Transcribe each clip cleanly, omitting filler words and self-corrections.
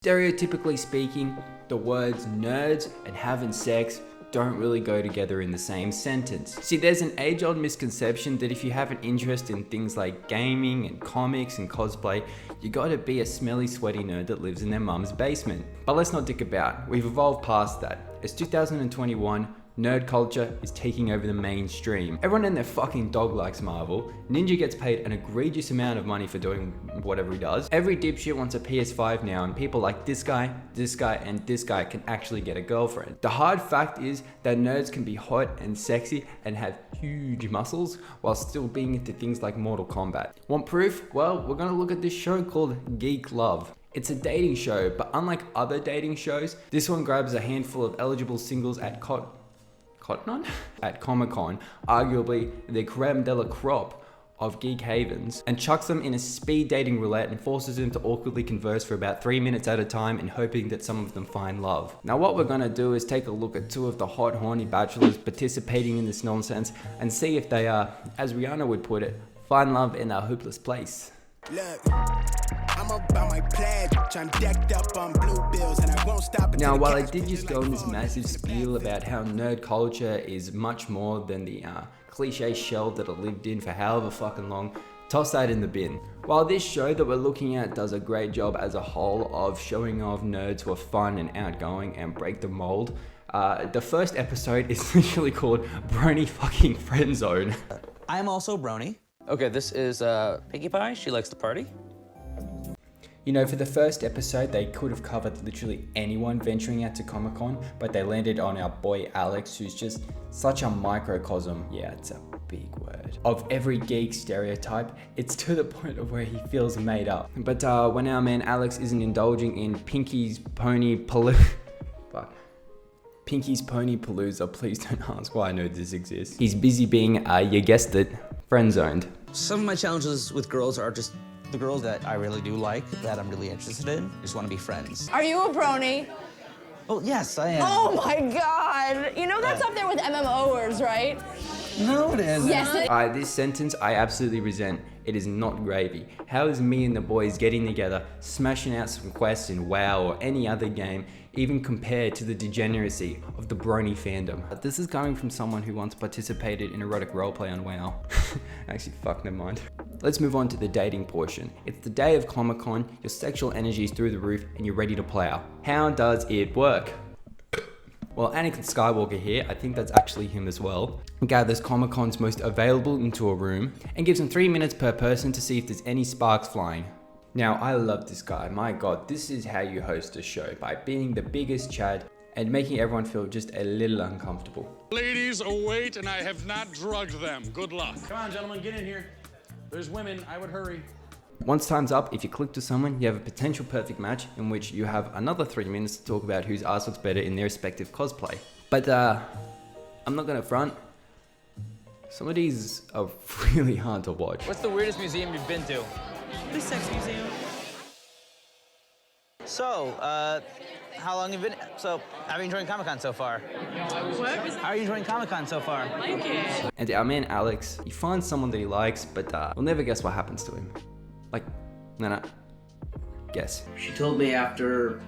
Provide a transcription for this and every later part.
Stereotypically speaking, the words nerds and having sex don't really go together in the same sentence. See, there's an age-old misconception that if you have an interest in things like gaming and comics and cosplay, you gotta be a smelly, sweaty nerd that lives in their mum's basement. But let's not dick about, we've evolved past that. It's 2021, nerd culture is taking over the mainstream. Everyone and their fucking dog likes Marvel. Ninja gets paid an egregious amount of money for doing whatever he does. Every dipshit wants a PS5 now, and people like this guy, and this guy can actually get a girlfriend. The hard fact is that nerds can be hot and sexy and have huge muscles while still being into things like Mortal Kombat. Want proof? Well, we're gonna look at this show called Geek Love. It's a dating show, but unlike other dating shows, this one grabs a handful of eligible singles at Comic-Con, arguably the creme de la crop of geek havens, and chucks them in a speed dating roulette and forces them to awkwardly converse for about 3 minutes at a time in hoping that some of them find love. Now what we're gonna do is take a look at two of the hot, horny bachelors participating in this nonsense and see if they are, as Rihanna would put it, find love in a hopeless place. Look, I'm about my pledge. I'm decked up on blue bills and I won't stop. Now, while I did just go on this massive spiel about how nerd culture is much more than the cliche shell that it lived in for however fucking long, toss that in the bin. While this show that we're looking at does a great job as a whole of showing off nerds who are fun and outgoing and break the mold, the first episode is literally called Brony fucking Friend Zone. I'm also Brony. Okay, this is Piggy Pie. She likes to party. You know, for the first episode, they could have covered literally anyone venturing out to Comic-Con, but they landed on our boy Alex, who's just such a microcosm, yeah, it's a big word, of every geek stereotype. It's to the point of where he feels made up. But when our man Alex isn't indulging in Pinky's Pony Palooza, please don't ask why I know this exists. He's busy being, you guessed it, friend-zoned. Some of my challenges with girls are just the girls that I really do like, that I'm really interested in. Just want to be friends. Are you a brony? Well, yes, I am. Oh my God. You know that's up there with MMOers, right? No, it isn't. Yes, it is. This sentence I absolutely resent. It is not gravy. How is me and the boys getting together, smashing out some quests in WoW or any other game, even compared to the degeneracy of the brony fandom? This is coming from someone who once participated in erotic roleplay on WoW. Actually, fuck, never mind. Let's move on to the dating portion. It's the day of Comic-Con, your sexual energy is through the roof, and you're ready to plow. How does it work? Well, Anakin Skywalker here, I think that's actually him as well, gathers Comic-Con's most available into a room and gives them 3 minutes per person to see if there's any sparks flying. Now, I love this guy. My God, this is how you host a show, by being the biggest Chad and making everyone feel just a little uncomfortable. Ladies, await, and I have not drugged them. Good luck. Come on, gentlemen, get in here. There's women, I would hurry. Once time's up, if you click to someone, you have a potential perfect match in which you have another 3 minutes to talk about whose ass looks better in their respective cosplay. But I'm not gonna front. Some of these are really hard to watch. What's the weirdest museum you've been to? The sex museum. So, how long have you been? So, how are you enjoying Comic-Con so far? What? How are you enjoying Comic-Con so far? I like it. And our man Alex, he finds someone that he likes, but we'll never guess what happens to him. Like, no, guess. She told me after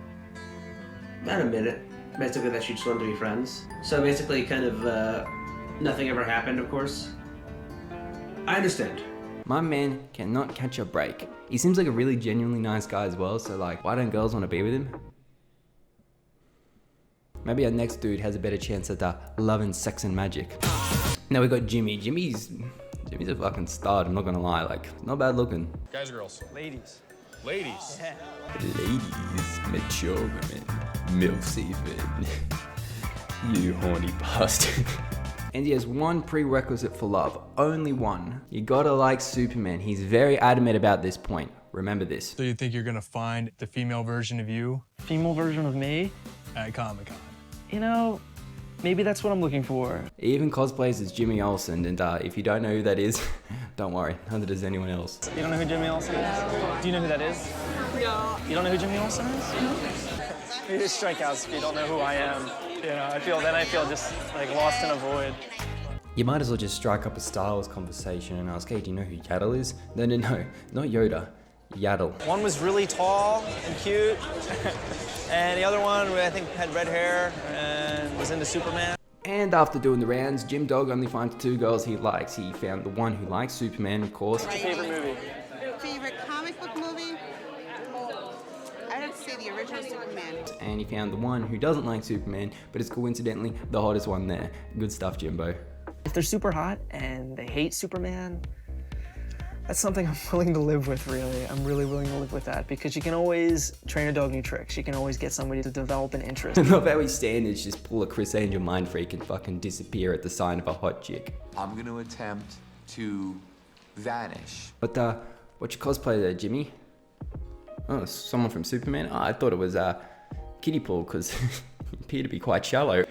about a minute, basically that she just wanted to be friends. So basically kind of, nothing ever happened, of course. I understand. My man cannot catch a break. He seems like a really genuinely nice guy as well, so like, why don't girls want to be with him? Maybe our next dude has a better chance at love and sex and magic. Now we got Jimmy. Jimmy's a fucking stud, I'm not gonna lie, like, not bad looking. Guys or girls? Ladies. Ladies. Yeah. Ladies, mature women, milfs even. You horny bastard. And he has one prerequisite for love, only one. You gotta like Superman. He's very adamant about this point. Remember this. So you think you're gonna find the female version of you Female version of me? at Comic-Con? You know, maybe that's what I'm looking for. He even cosplays as Jimmy Olsen, and if you don't know who that is, don't worry, neither does anyone else. You don't know who Jimmy Olsen is? Do you know who that is? No. You don't know who Jimmy Olsen is? You just strike out if you don't know who I am. You know, I feel just like lost in a void. You might as well just strike up a Star Wars conversation and ask, hey, do you know who Yaddle is? No, not Yoda. Yaddle. One was really tall and cute, and the other one I think had red hair and was into Superman. And after doing the rounds, Jim Dog only finds 2 girls he likes. He found the one who likes Superman, of course. What's your favorite movie? Favorite comic book movie? I'd have to say the original Superman. And he found the one who doesn't like Superman, but is coincidentally the hottest one there. Good stuff, Jimbo. If they're super hot and they hate Superman, that's something I'm willing to live with, really. I'm really willing to live with that because you can always train a dog new tricks. You can always get somebody to develop an interest. I love how his standards just pull a Chris Angel mind freak and fucking disappear at the sign of a hot chick. I'm gonna attempt to vanish. But what's your cosplay there, Jimmy? Oh, someone from Superman? Oh, I thought it was Kitty Pool because you appear to be quite shallow.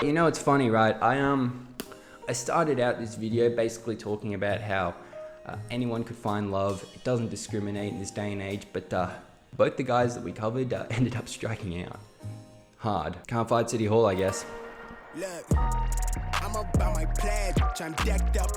You know, it's funny, right? I started out this video basically talking about how anyone could find love. It doesn't discriminate in this day and age, but both the guys that we covered ended up striking out hard. Can't fight City Hall, I guess. Look, I'm about my pledge. I'm decked up